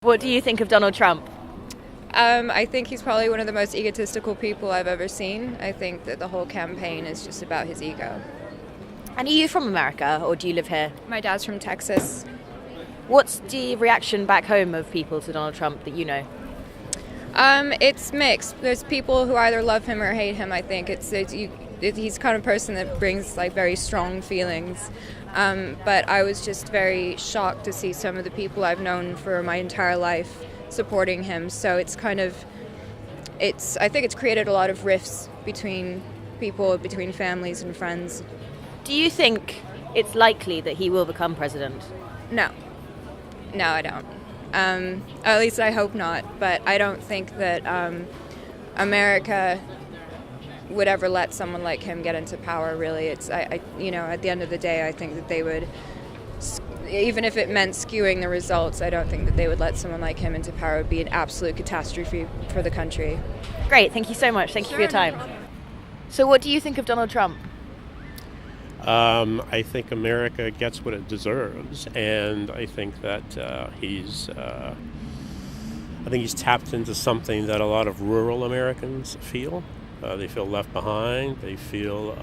What do you think of Donald Trump? I think he's probably one of the most egotistical people I've ever seen. I think that the whole campaign is just about his ego. And are you from America or do you live here? My dad's from Texas. What's the reaction back home of people to Donald Trump that you know? It's mixed. There's people who either love him or hate him. I think he's the kind of person that brings like very strong feelings. But I was just very shocked to see some of the people I've known for my entire life supporting him. So I think it's created a lot of rifts between people, between families and friends. Do you think it's likely that he will become president? No, I don't. At least I hope not. But I don't think that America would ever let someone like him get into power. Really, at the end of the day, I think that they would, even if it meant skewing the results, I don't think that they would let someone like him into power. It would be an absolute catastrophe for the country. Great, thank you so much. Thank you for your time. So what do you think of Donald Trump? I think America gets what it deserves, and I think that he's tapped into something that a lot of rural Americans feel. They feel left behind. They feel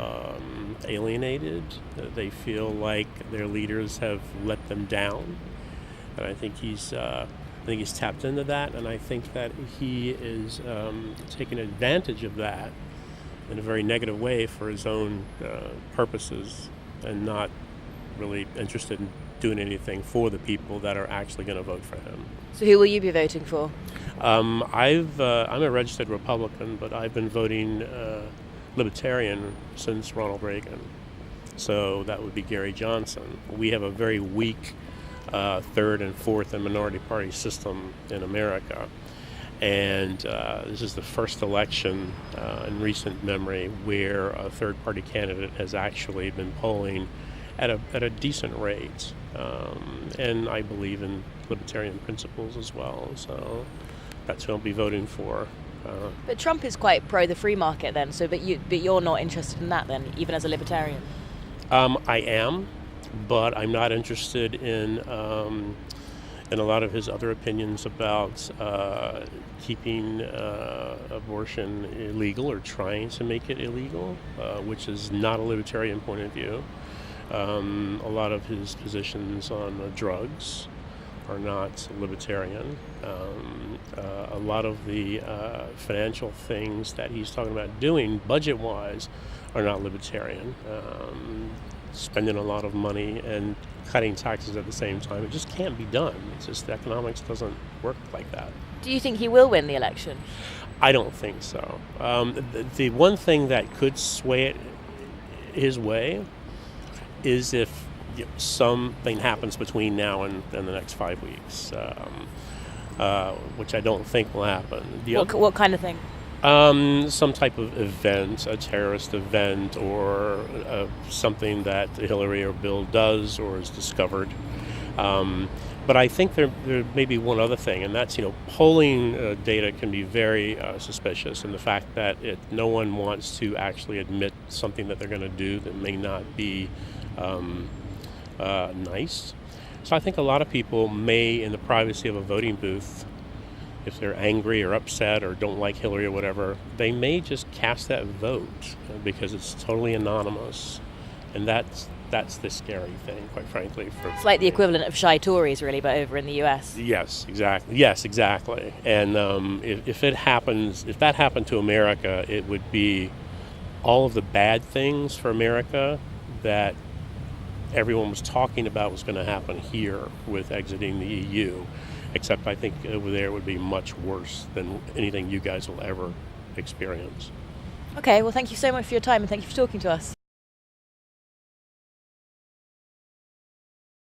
alienated. They feel like their leaders have let them down, and I think he's tapped into that, and I think that he is taking advantage of that in a very negative way for his own purposes, and not really interested in doing anything for the people that are actually going to vote for him. So who will you be voting for? I'm a registered Republican, but I've been voting Libertarian since Ronald Reagan. So that would be Gary Johnson. We have a very weak third and fourth and minority party system in America. And this is the first election in recent memory where a third-party candidate has actually been polling at a decent rate. And I believe in libertarian principles as well, so that's who I'll be voting for. But Trump is quite pro the free market then, but you're not interested in that then, even as a libertarian? I am, but I'm not interested in a lot of his other opinions about keeping abortion illegal or trying to make it illegal, which is not a libertarian point of view. A lot of his positions on drugs are not libertarian. A lot of the financial things that he's talking about doing budget-wise are not libertarian. Spending a lot of money and cutting taxes at the same time, it just can't be done. It's just economics doesn't work like that. Do you think he will win the election? I don't think so. The one thing that could sway it his way is if something happens between now and the next 5 weeks, which I don't think will happen. What kind of thing? Some type of event, a terrorist event, or something that Hillary or Bill does or is discovered. But I think there may be one other thing, and that's, polling data can be very suspicious, and the fact that no one wants to actually admit something that they're going to do that may not be nice. So I think a lot of people may, in the privacy of a voting booth, if they're angry or upset or don't like Hillary or whatever, they may just cast that vote because it's totally anonymous. And that's the scary thing, quite frankly. It's like the equivalent of shy Tories, really, but over in the US. Yes, exactly. And if that happened to America, it would be all of the bad things for America that everyone was talking about was going to happen here with exiting the EU. Except I think over there it would be much worse than anything you guys will ever experience. Okay, well, thank you so much for your time and thank you for talking to us.